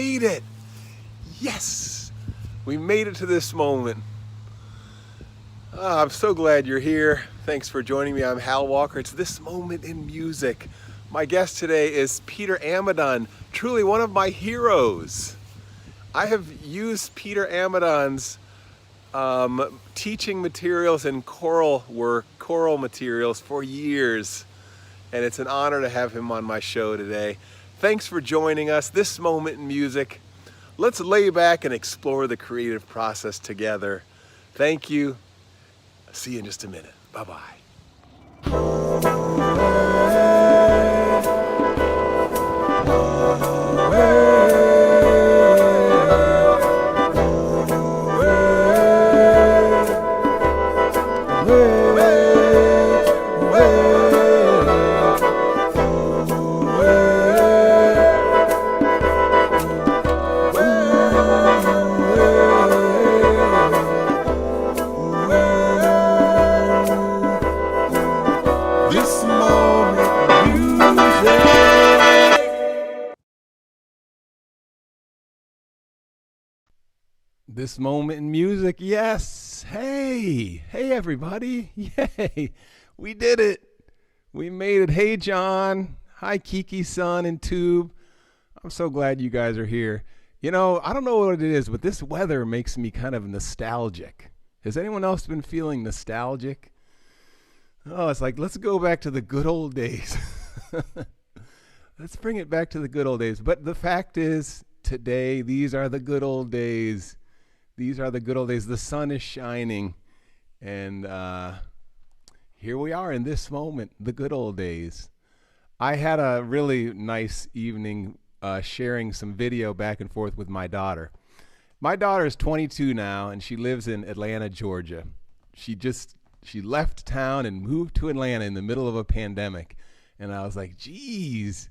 made it. Yes, we made it to this moment. I'm so glad you're here. Thanks for joining me. I'm Hal Walker. It's This Moment in Music. My guest today is Peter Amidon, truly one of my heroes. I have used Peter Amidon's teaching materials and choral materials for years, and it's an honor to have him on my show today. Thanks for joining us. This Moment in Music. Let's lay back and explore the creative process together. Thank you. See you in just a minute. Bye-bye. This Moment in Music, yes. Hey everybody. Yay. We did it. We made it. Hey John. Hi Kiki son and Tube. I'm so glad you guys are here. You know, I don't know what it is, but this weather makes me kind of nostalgic. Has anyone else been feeling nostalgic? Oh, it's like, let's go back to the good old days. Let's bring it back to the good old days. But the fact is, today, these are the good old days. These are the good old days. The sun is shining, and here we are in this moment, the good old days. I had a really nice evening sharing some video back and forth with my daughter. My daughter is 22 now, and she lives in Atlanta, Georgia. She left town and moved to Atlanta in the middle of a pandemic, and I was like, geez.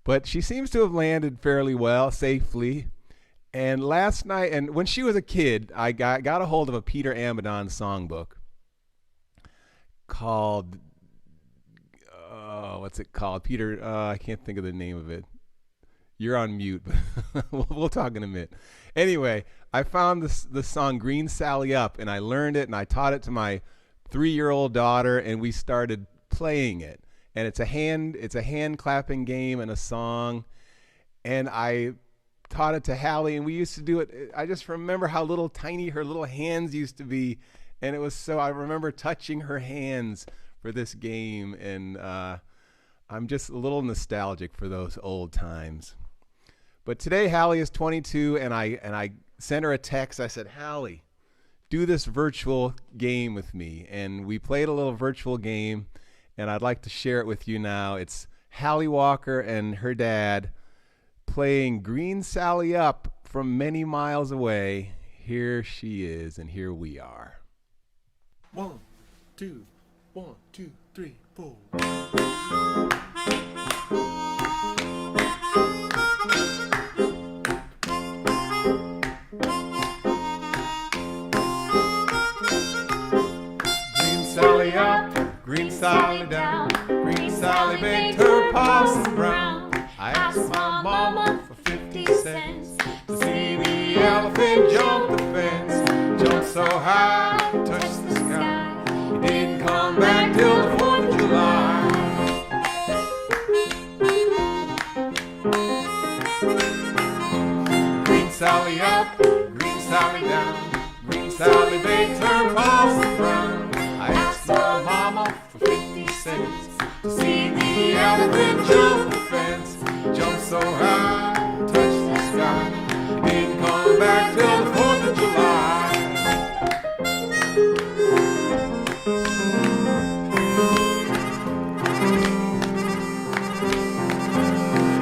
But she seems to have landed fairly well, safely. And last night, and when she was a kid, I got a hold of a Peter Amidon songbook called, what's it called? Peter, I can't think of the name of it. You're on mute, but we'll talk in a minute. Anyway, I found the song Green Sally Up, and I learned it, and I taught it to my 3-year-old daughter, and we started playing it. And it's a hand clapping game and a song, and I taught it to Hallie, and we used to do it. I just remember how little tiny her little hands used to be, and it was so, I remember touching her hands for this game, and I'm just a little nostalgic for those old times. But today Hallie is 22, and I sent her a text. I said, Hallie, do this virtual game with me, and we played a little virtual game, and I'd like to share it with you now. It's Hallie Walker and her dad playing Green Sally Up from many miles away. Here she is, and here we are. 1, 2, 1, 2, 3, 4. Green Sally up, Green Sally down, Green Sally baked her possum brown. I asked my mama for 50 cents to see the elephant jump the fence. Jump so high, touch the sky. He didn't come back till the 4th of July. Green Sally up, Green Sally down, Green Sally baked her possum brown. I asked my mama for 50 cents to see the elephant jump the fence. Jump so high, touch the sky. He didn't come back till the 4th of July.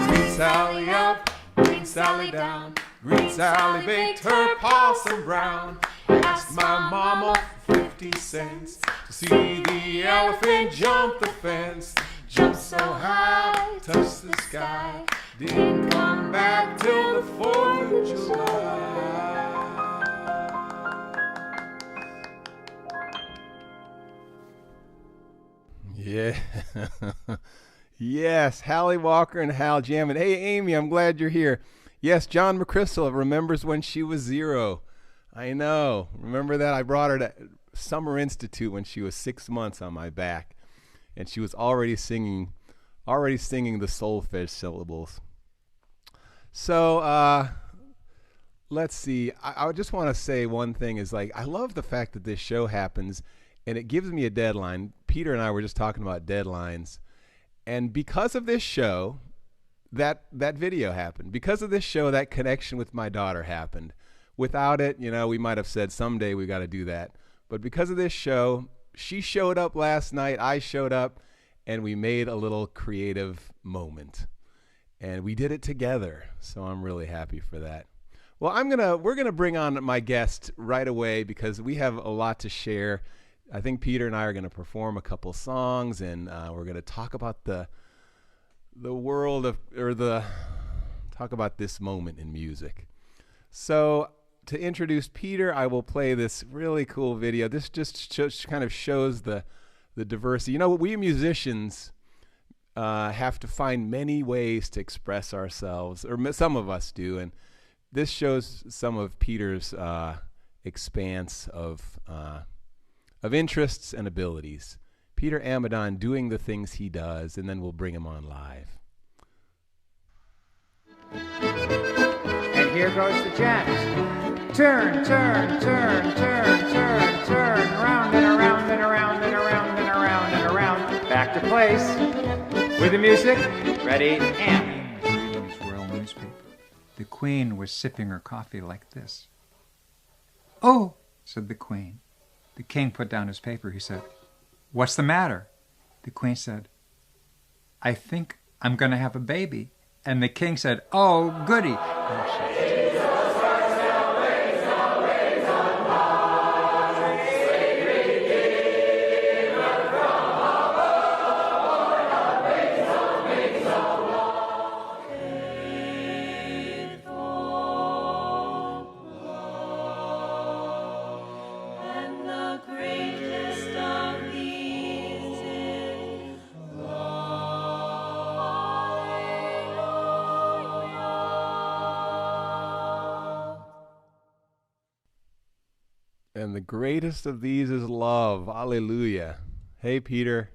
Green Sally up, Green Sally down, Green Sally baked her possum brown. I asked my mama for 50 cents to see the elephant jump the fence. Jump so high, touch the sky. Didn't come back till the 4th of July. Yeah. Yes, Hallie Walker and Hal jamming. Hey, Amy, I'm glad you're here. Yes, John McChrystal remembers when she was 0. I know. Remember that? I brought her to Summer Institute when she was 6 months on my back, and she was already singing the solfege syllables. So let's see. I just want to say one thing is, like, I love the fact that this show happens, and it gives me a deadline. Peter and I were just talking about deadlines, and because of this show, that video happened. Because of this show, that connection with my daughter happened. Without it, we might have said someday we got to do that. But because of this show, she showed up last night, I showed up, and we made a little creative moment. And we did it together. So I'm really happy for that. Well, we're gonna bring on my guest right away because we have a lot to share. I think Peter and I are gonna perform a couple songs, and we're gonna talk about the world of, talk about this moment in music. So to introduce Peter, I will play this really cool video. This just kind of shows the diversity. We musicians have to find many ways to express ourselves, or some of us do, and this shows some of Peter's expanse of interests and abilities. Peter Amidon doing the things he does, and then we'll bring him on live. And here goes the jazz. Turn, turn, turn, turn, turn, turn, round and around and around and around and around and around. Back to place. With the music, ready, and... Reading his royal newspaper. The Queen was sipping her coffee like this. "Oh," said the Queen. The King put down his paper. He said, "What's the matter?" The Queen said, "I think I'm going to have a baby." And the King said, "Oh, goody." And the greatest of these is love. Hallelujah. Hey, Peter.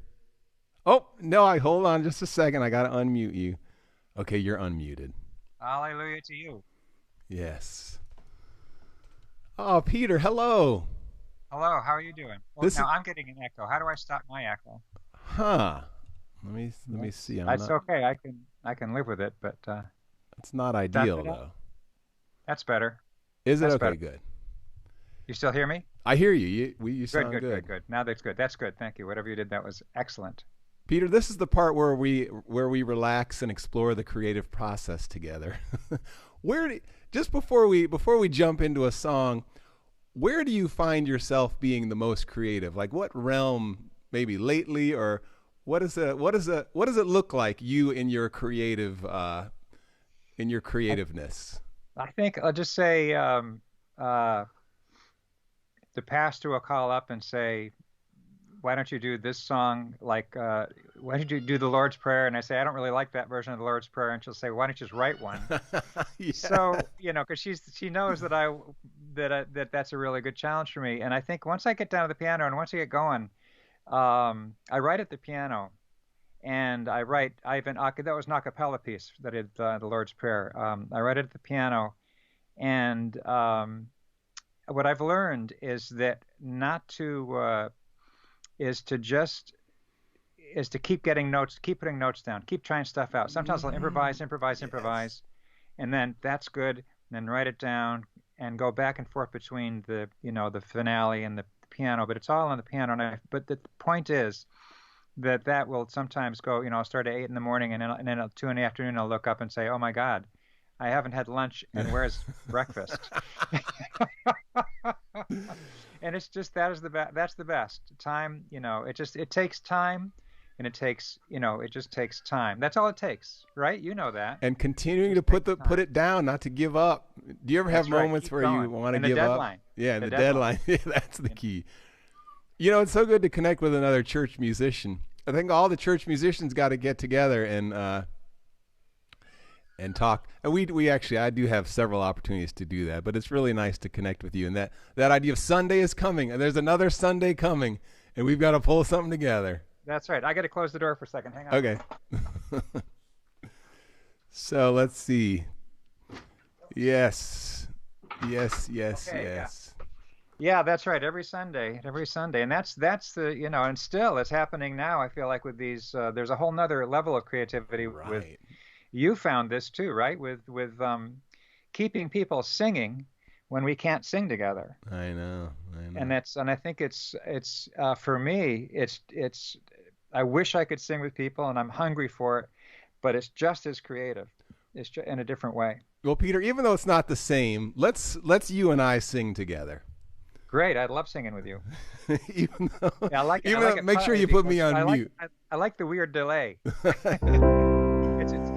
Oh, no, hold on just a second. I got to unmute you. Okay, you're unmuted. Hallelujah to you. Yes. Oh, Peter, hello. Hello, how are you doing? Well, now I'm getting an echo. How do I stop my echo? Huh. Let me see. That's okay. I can live with it, but it's not ideal though. That's better. Is it? That's okay, better. Good. You still hear me? I hear you. You sound good. Good. Now that's good. That's good. Thank you. Whatever you did, that was excellent. Peter, this is the part where we relax and explore the creative process together. Just before we jump into a song, where do you find yourself being the most creative? Like what realm, maybe lately, or what does it look like you in your creative in your creativeness? I think I'll just say the pastor will call up and say, "Why don't you do this song? Like, why don't you do the Lord's Prayer?" And I say, "I don't really like that version of the Lord's Prayer." And she'll say, "Why don't you just write one?" Yeah. So, because she knows that that's a really good challenge for me. And I think once I get down to the piano and once I get going, I write at the piano, and that was an a cappella piece that I did the Lord's Prayer. I write it at the piano, and what I've learned is that is to keep getting notes, keep putting notes down, keep trying stuff out. Sometimes I'll improvise, and then that's good, and then write it down and go back and forth between the finale and the piano, but it's all on the piano. But the point is that will sometimes go, I'll start at 8 in the morning, and then at 2 in the afternoon I'll look up and say, "Oh my God, I haven't had lunch, and where's breakfast?" And it's just that's the best time. It takes time, and it just takes time. That's all it takes, right? You know that. And continuing to put it down, not to give up. Do you ever have moments where you want to give up? Yeah, the deadline. Yeah, that's the key. It's so good to connect with another church musician. I think all the church musicians got to get together and and talk. And we actually, I do have several opportunities to do that, but it's really nice to connect with you. And that idea of Sunday is coming, and there's another Sunday coming, and we've got to pull something together. That's right. I got to close the door for a second. Hang on. Okay. So let's see. Yes. Okay, Yeah, that's right. Every Sunday, and that's the and still it's happening now. I feel like with these, there's a whole nother level of creativity. Right. With you found this too, right? With keeping people singing when we can't sing together. I know. And I think it's for me, it's I wish I could sing with people, and I'm hungry for it, but it's just as creative. It's just in a different way. Well, Peter, even though it's not the same, let's you and I sing together. Great, I'd love singing with you. Even though, yeah, I like it. Make sure you put me on mute. I like the weird delay. It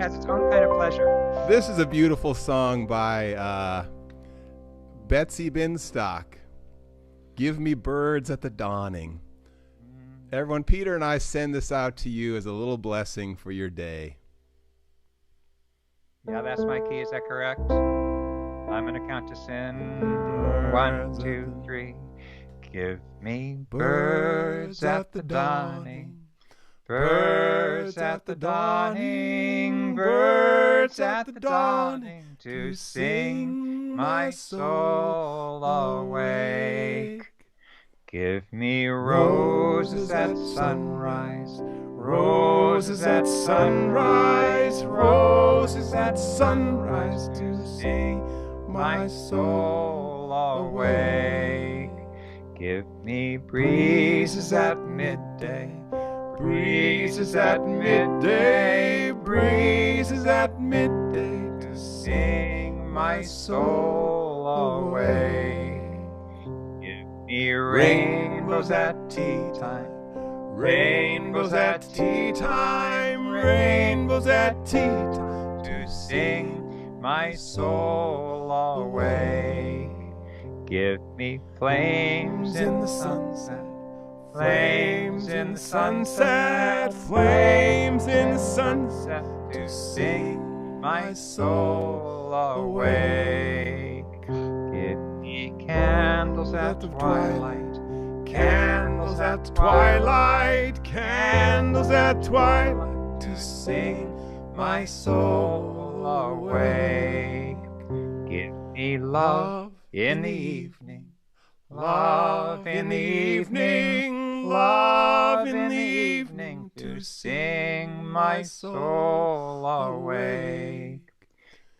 has its own kind of pleasure. This is a beautiful song by Betsy Binstock. Give me birds at the dawning. Everyone, Peter and I send this out to you as a little blessing for your day. Yeah, that's my key. Is that correct? I'm going to count us in. 1, 2, 3. Give me birds at the dawning. Birds at the dawning. Birds at the dawning. To sing my soul awake. Give me roses at sunrise. Roses at sunrise. Roses at sunrise. To sing my soul awake. Give me breezes at midday. Breezes at midday. Breezes at midday. To sing my soul awake. Give me rainbows at tea time. Rainbows at tea time. Rainbows at tea time. To sing my soul awake. Give me flames in the sunset. Flames in the sunset. Flames in the sunset. To sing my soul awake. Give me candles at twilight. Candles at twilight. Candles at twilight. To sing my soul awake. Give me love in the evening. Love in the evening. Love in the evening. To sing my soul awake.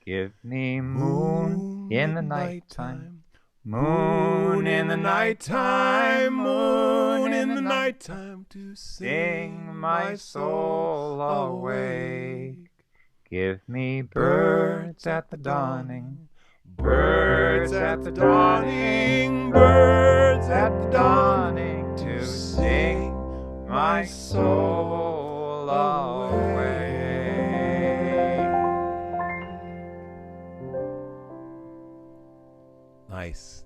Give me moon in the nighttime. Moon in the nighttime. Moon in the nighttime. To sing my soul awake. Give me birds at the dawning. Birds at the dawning. Birds at the dawning. To sing my soul awake. Nice.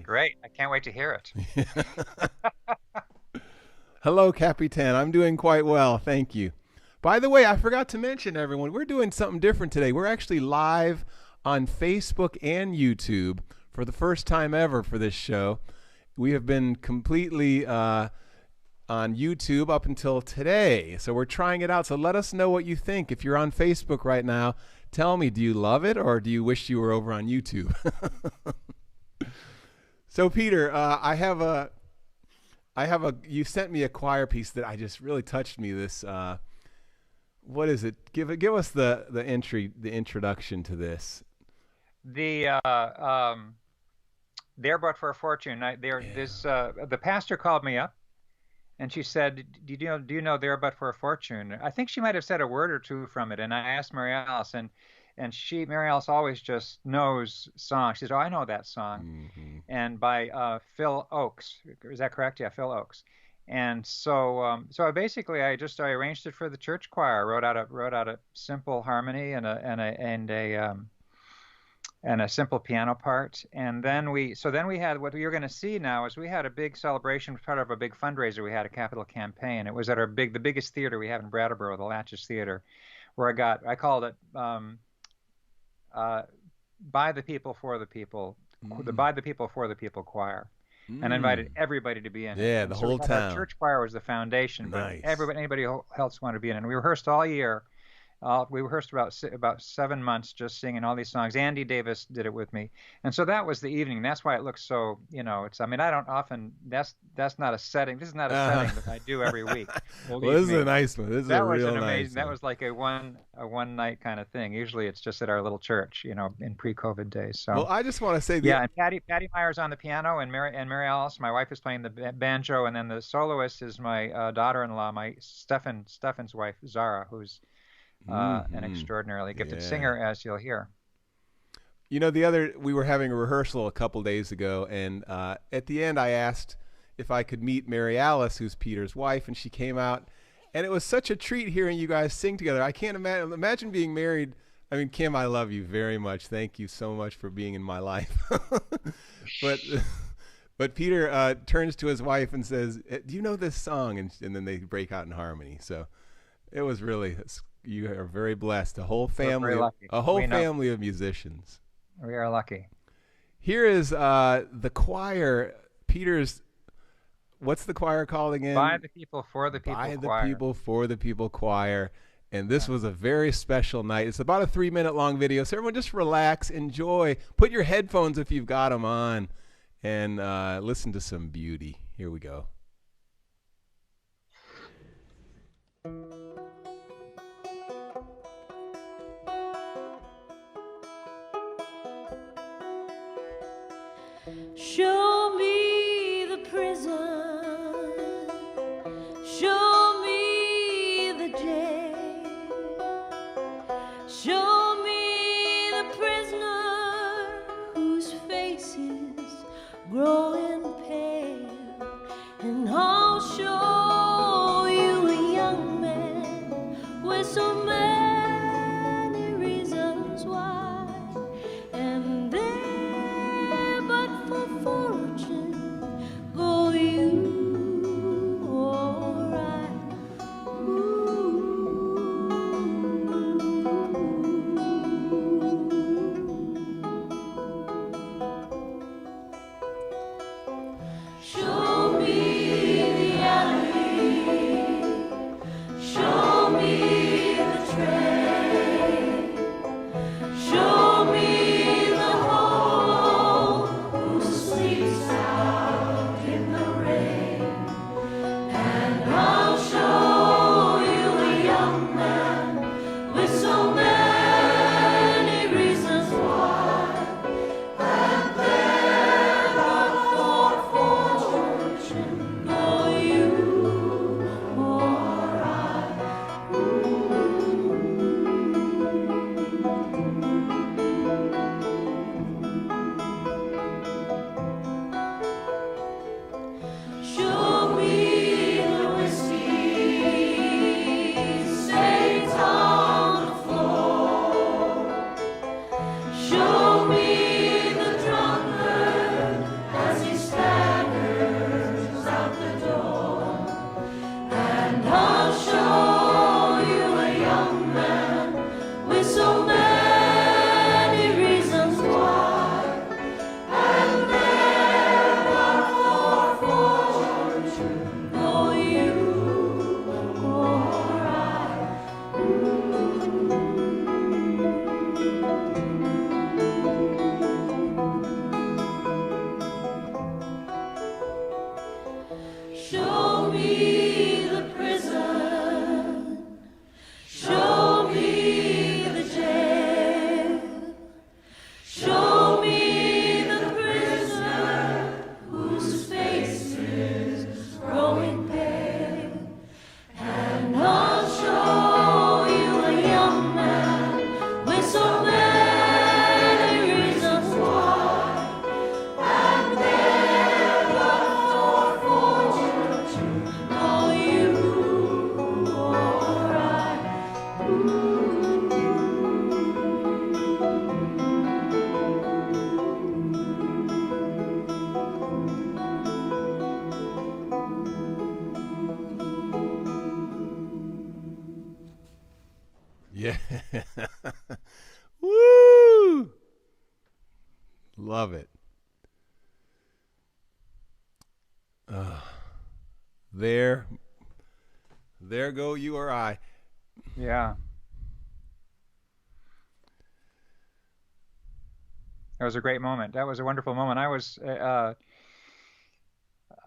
Great. I can't wait to hear it. Hello, Capitan. I'm doing quite well. Thank you. By the way, I forgot to mention, everyone, we're doing something different today. We're actually live on Facebook and YouTube for the first time ever for this show. We have been completely on YouTube up until today. So we're trying it out. So let us know what you think. If you're on Facebook right now, tell me, do you love it or do you wish you were over on YouTube? So Peter, you sent me a choir piece that I just really touched me. This, what is it? Give us the introduction to this. The There But for a Fortune. The pastor called me up, and she said, "Do you know There But for a Fortune?" I think she might have said a word or two from it, and I asked Mary Alice, and Mary Alice always just knows songs. She said, "Oh, I know that song," and by Phil Oakes. Is that correct? Yeah, Phil Oakes. And so I arranged it for the church choir. I wrote out a simple harmony and a simple piano part. And then we had what you're going to see now is we had a big celebration, part of a big fundraiser. We had a capital campaign. It was at the biggest theater we have in Brattleboro, the Latches Theater, where I called it By the People, For the People, the By the People, For the People choir. And invited everybody to be in it. Yeah, and the so whole town. Our church choir was the foundation, Nice. but anybody else wanted to be in it. And we rehearsed all year. We rehearsed about 7 months just singing all these songs. Andy Davis did it with me, and so that was the evening. That's why it looks so. It's. I mean, I don't often. That's not a setting. This is not a setting that I do every week. Well, this is a nice one. This is a real nice one. That was like a one night kind of thing. Usually it's just at our little church, in pre-COVID days. So. Well, I just want to say. Yeah, and Patty Meyer's on the piano, and Mary Alice, my wife, is playing the banjo, and then the soloist is my daughter-in-law, my Stefan's wife, Zara, who's an extraordinarily gifted singer, as you'll hear. We were having a rehearsal a couple days ago, and at the end I asked if I could meet Mary Alice, who's Peter's wife, and she came out, and it was such a treat hearing you guys sing together. I can't imagine being married. I mean, Kim, I love you very much. Thank you so much for being in my life. But Peter turns to his wife and says, "Do you know this song?" And then they break out in harmony. So it was really. You are very blessed. A whole family of musicians. We are lucky. Here is the choir. Peter's. What's the choir called again? By the People, For the People choir. By the People, For the People choir. And this was a very special night. It's about a 3-minute long video. So everyone just relax, enjoy. Put your headphones if you've got them on, and listen to some beauty. Here we go. Show me the prison, show me the jail, show me the prisoner whose face is growing pale, and I'll show you a young man with so many reasons why, and there but for fortune go you or I. Show me the alley, show me the train, show me the hole who sleeps out in the rain, and I'll show you a young man with so many reasons why, and there but for fortune go you or I. Show me the whiskey stains on the floor. Show me the drunkard as he staggers out the door. And I'll show you a young man with so many reasons why. And there but for fortune go you or I. Show me the prison, show me the jail, show me the prisoner whose face is growing pale, and I'll show you a young man with so many reasons why, and there but for fortune go you Yeah. Woo! Love it. There go you or I. Yeah. That was a great moment. That was a wonderful moment. I was,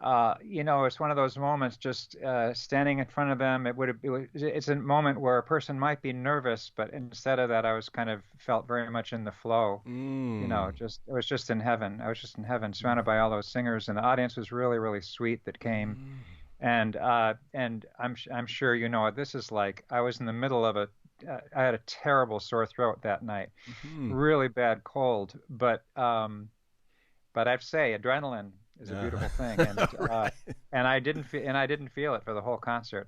it's one of those moments just standing in front of them. It's a moment where a person might be nervous, but instead of that, I was kind of felt very much in the flow. I was just in heaven. I was just in heaven, surrounded by all those singers, and the audience was really, really sweet that came. And I'm sure you know what this is like. I was in the middle of I had a terrible sore throat that night, really bad cold. But I'd say adrenaline is a beautiful thing, and right. and I didn't feel it for the whole concert.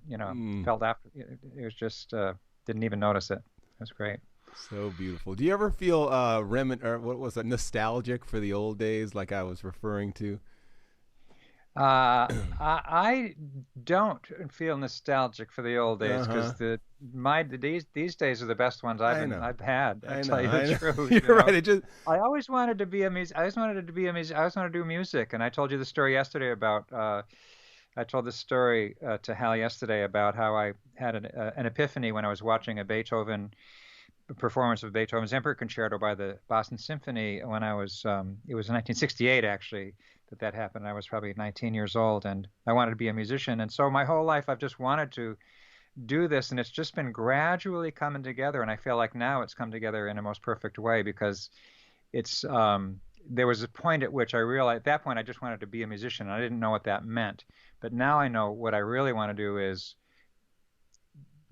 Felt after it was just didn't even notice it. It was great. So beautiful. Do you ever feel nostalgic for the old days, like I was referring to? I don't feel nostalgic for the old days because these days are the best ones I've had. I tell you the truth. You're right. I always wanted to be a musician. I always wanted to do music, and I told you the story yesterday about. I told this story to Hal yesterday about how I had an epiphany when I was watching a performance of Beethoven's Emperor Concerto by the Boston Symphony when I was. It was in 1968 actually. That happened. I was probably 19 years old, and I wanted to be a musician. And so my whole life I've just wanted to do this, and it's just been gradually coming together. And I feel like now it's come together in a most perfect way because it's there was a point at which I realized at that point I just wanted to be a musician. And I didn't know what that meant, but now I know what I really want to do is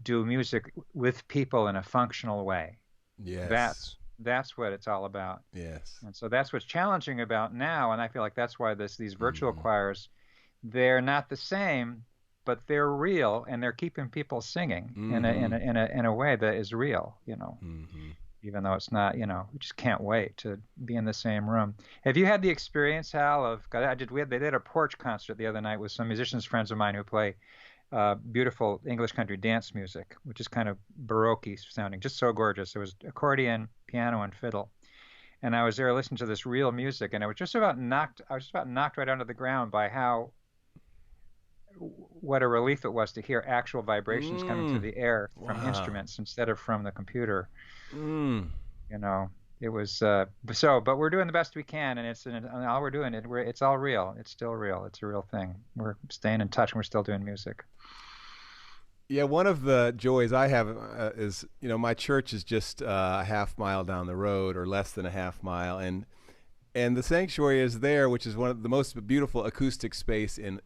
do music with people in a functional way. Yes. That's what it's all about. Yes. And so that's what's challenging about now, and I feel like that's why these virtual choirs, they're not the same, but they're real, and they're keeping people singing in a way that is real, even though it's not, we just can't wait to be in the same room. Have you had the experience, Hal, they did a porch concert the other night with some musicians friends of mine who play beautiful English country dance music, which is kind of baroque sounding, just so gorgeous. It was accordion, piano, and fiddle. And I was there listening to this real music, and I was just about knocked right onto the ground by what a relief it was to hear actual vibrations coming through the air from instruments instead of from the computer. It was but we're doing the best we can, and all we're doing it's all real. It's still real. It's a real thing. We're staying in touch, and we're still doing music. Yeah, one of the joys I have is, my church is just a half mile down the road, or less than a half mile, and the sanctuary is there, which is one of the most beautiful acoustic space in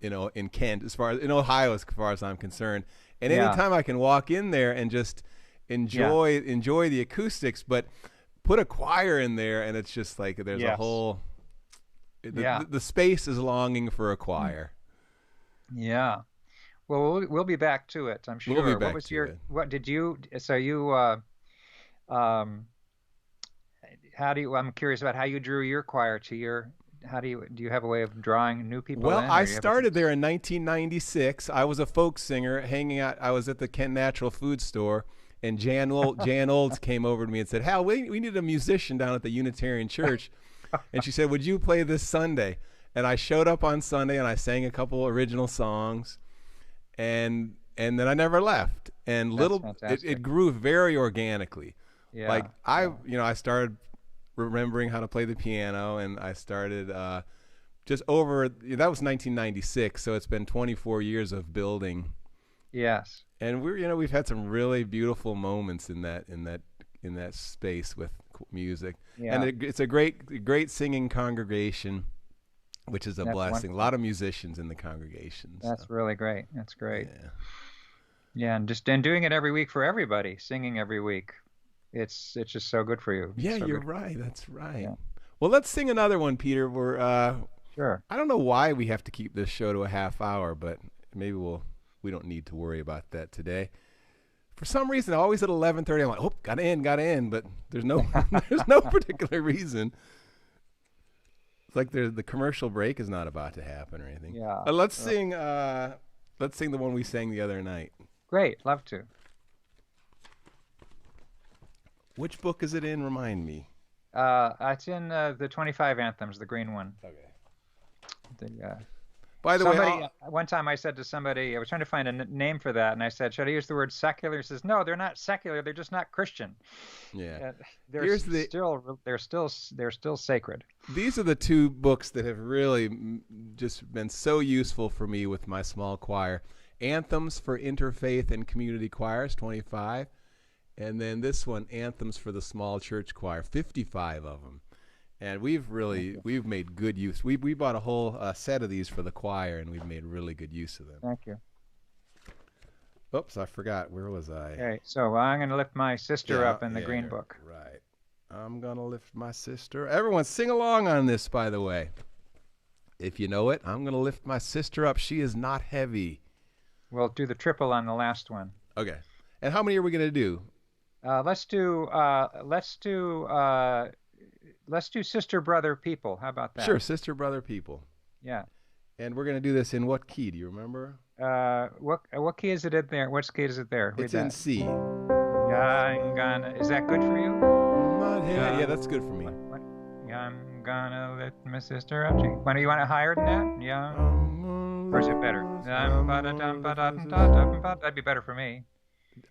Kent, as far as in Ohio, as far as I'm concerned. And anytime I can walk in there and just enjoy the acoustics, but put a choir in there, and it's just like there's a whole. The space is longing for a choir. Yeah. Well, we'll be back to it, I'm sure. We'll be back what was to your? it. What did you? So you. How do you? I'm curious about how you drew your choir to your. Do you have a way of drawing new people? Well, in, I started there in 1996. I was a folk singer hanging out. I was at the Kent Natural Food Store, and Jan Olds came over to me and said, "Hal, we need a musician down at the Unitarian Church," and she said, "Would you play this Sunday?" And I showed up on Sunday, and I sang a couple original songs. And then I never left, and it grew very organically. Yeah. Like I started remembering how to play the piano, and I started that was 1996, so it's been 24 years of building. Yes. And we've had some really beautiful moments in that space with music. Yeah. And it's a great singing congregation, which is a blessing. Wonderful. A lot of musicians in the congregation. That's really great. That's great. Yeah. Yeah, and doing it every week for everybody, singing every week. It's just so good for you. Yeah, so you're good. right. That's right. Yeah. Well, let's sing another one, Peter. We're Sure. I don't know why we have to keep this show to a half hour, but maybe we don't need to worry about that today. For some reason, always at 11:30, I'm like, oh, got in, but there's no particular reason. It's like the commercial break is not about to happen or anything. Yeah. Let's sing the one we sang the other night. Great, love to. Which book is it in? Remind me. It's in the 25 Anthems, the green one. Okay. By the way, one time I said to somebody, I was trying to find a name for that, and I said, should I use the word secular? He says, no, they're not secular. They're just not Christian. Yeah. They're still sacred. These are the two books that have really just been so useful for me with my small choir. Anthems for Interfaith and Community Choirs, 25. And then this one, Anthems for the Small Church Choir, 55 of them. And we've made good use. We bought a whole set of these for the choir, and we've made really good use of them. Thank you. Oops, I forgot. Where was I? Okay, so I'm going to lift my sister up in the green book. Right. I'm going to lift my sister. Everyone sing along on this, by the way. If you know it, I'm going to lift my sister up. She is not heavy. We'll do the triple on the last one. Okay. And how many are we going to do? Let's do Sister Brother People. How about that? Sure, Sister Brother People. Yeah. And we're going to do this in what key? Do you remember? What key is it in there? What key is it there? It's in C. Is that good for you? Yeah, that's good for me. I'm gonna lift my sister up. When you want it higher than that? Yeah. Or is it better? That'd be better for me.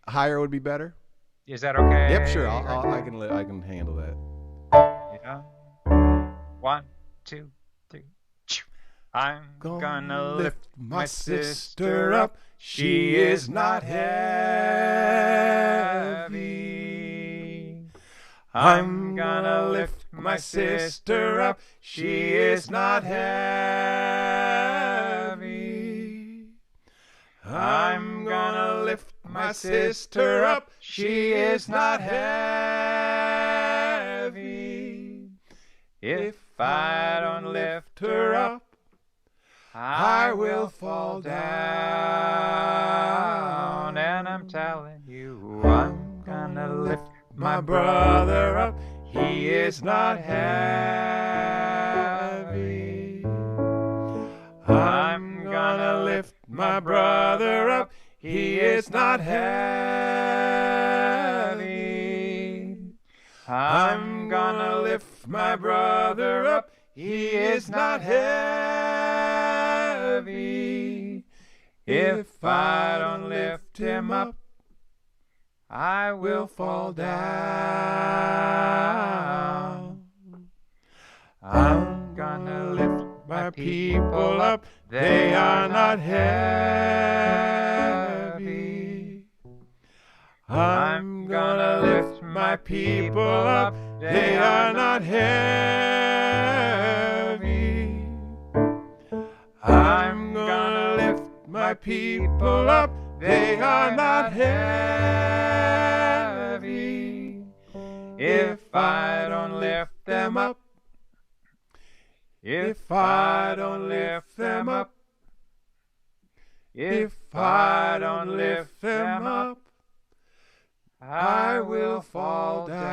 Higher would be better? Is that okay? Yep, sure. I can handle that. Yeah. 1, 2, 3. I'm gonna lift my sister up. She is not heavy. I'm gonna lift my sister up. She is not heavy. I'm gonna lift my sister up. She is not heavy. If I don't lift her up, I will fall down. And I'm telling you, I'm gonna lift my brother up. He is not heavy. I'm gonna lift my brother up. He is not heavy. I'm gonna lift my brother up. He is not heavy. If I don't lift him up, I will fall down. I'm gonna lift my people up. They are not heavy. I'm gonna lift my people up. They are not heavy. I'm gonna lift my people up. They are not heavy. If I don't lift them up, if I don't lift them up, if I don't lift them up, I will fall down.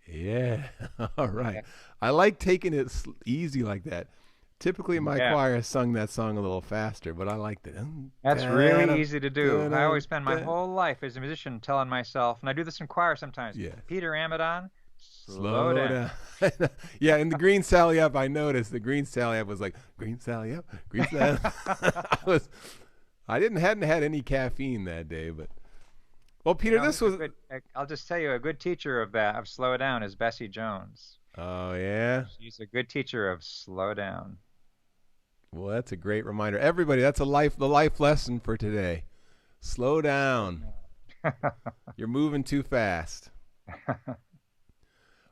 Yeah, all right. I like taking it easy like that. Typically, my choir has sung that song a little faster, but I like that. That's really easy to do. I always spend my whole life as a musician telling myself, and I do this in choir sometimes, Peter Amidon, slow down. Yeah, in the Green Sally Up, I noticed the Green Sally Up was like, Green Sally Up, Green Sally Up. I hadn't had any caffeine that day, but... Well, Peter, this was... I'll just tell you, a good teacher of that, of slow down, is Bessie Jones. Oh, yeah? She's a good teacher of slow down. Well, that's a great reminder. Everybody, that's the life lesson for today. Slow down. You're moving too fast.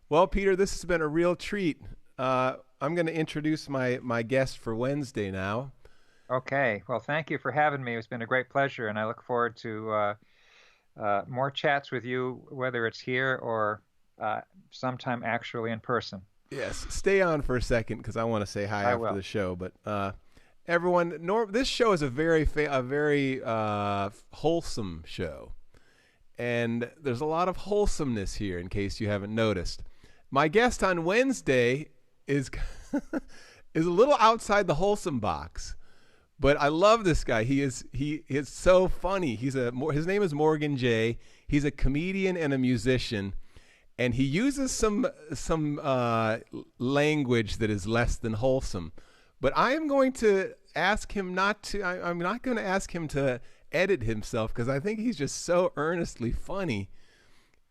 Well, Peter, this has been a real treat. I'm going to introduce my guest for Wednesday now. Okay. Well, thank you for having me. It's been a great pleasure, and I look forward to more chats with you, whether it's here or sometime actually in person. Yes, stay on for a second because I want to say hi after the show. But everyone, this show is a very wholesome show, and there's a lot of wholesomeness here. In case you haven't noticed, my guest on Wednesday is is a little outside the wholesome box, But I love this guy. He is so funny. His name is Morgan J. He's a comedian and a musician, and he uses some language that is less than wholesome. But I am going to ask him not to. I'm not going to ask him to edit himself because I think he's just so earnestly funny.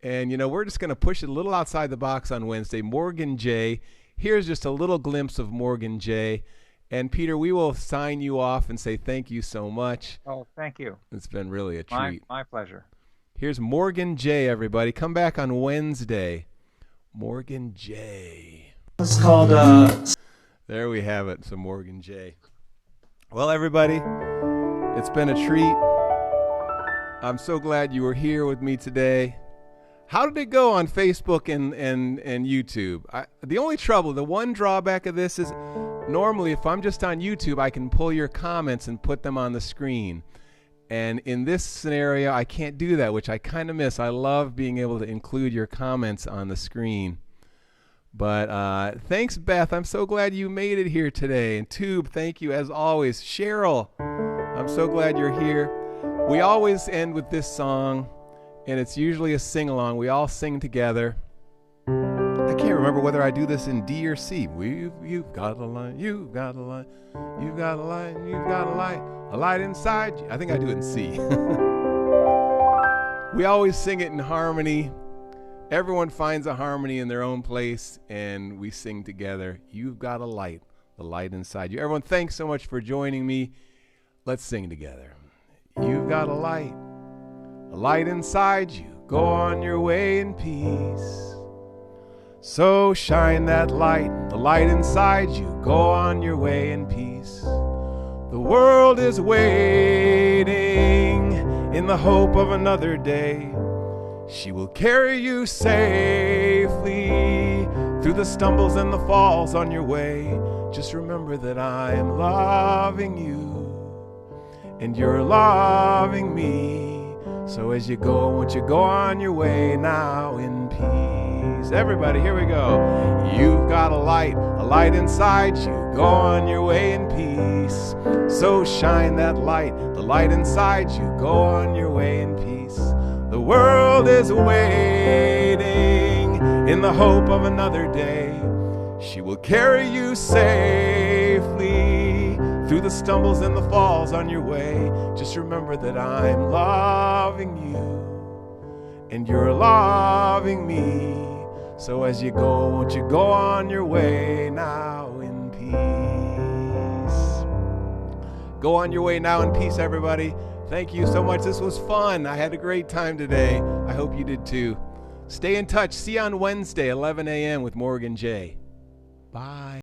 And we're just going to push it a little outside the box on Wednesday. Morgan J. Here's just a little glimpse of Morgan J. And Peter, we will sign you off and say thank you so much. Oh, thank you. It's been really a treat. My pleasure. Here's Morgan J, everybody. Come back on Wednesday. Morgan J. It's called There we have it. So Morgan J. Well, everybody, it's been a treat. I'm so glad you were here with me today. How did it go on Facebook and YouTube? The one drawback of this is normally if I'm just on YouTube, I can pull your comments and put them on the screen. And in this scenario, I can't do that, which I kind of miss. I love being able to include your comments on the screen. But thanks, Beth. I'm so glad you made it here today. And Tube, thank you as always. Cheryl, I'm so glad you're here. We always end with this song, and it's usually a sing-along. We all sing together. I can't remember whether I do this in D or C. You've got a light, you've got a light, you've got a light, you've got a light inside you. I think I do it in C. We always sing it in harmony. Everyone finds a harmony in their own place, and we sing together. You've got a light, the light inside you. Everyone, thanks so much for joining me. Let's sing together. You've got a light inside you. Go on your way in peace. So shine that light, the light inside you. Go on your way in peace. The world is waiting in the hope of another day. She will carry you safely through the stumbles and the falls on your way. Just remember that I am loving you and you're loving me. So as you go, won't you go on your way now in peace? Everybody, here we go. You've got a light inside you. Go on your way in peace. So shine that light, the light inside you. Go on your way in peace. The world is waiting in the hope of another day. She will carry you safely through the stumbles and the falls on your way. Just remember that I'm loving you and you're loving me. So as you go, won't you go on your way now in peace? Go on your way now in peace, everybody. Thank you so much. This was fun. I had a great time today. I hope you did too. Stay in touch. See you on Wednesday, 11 a.m. with Morgan J. Bye.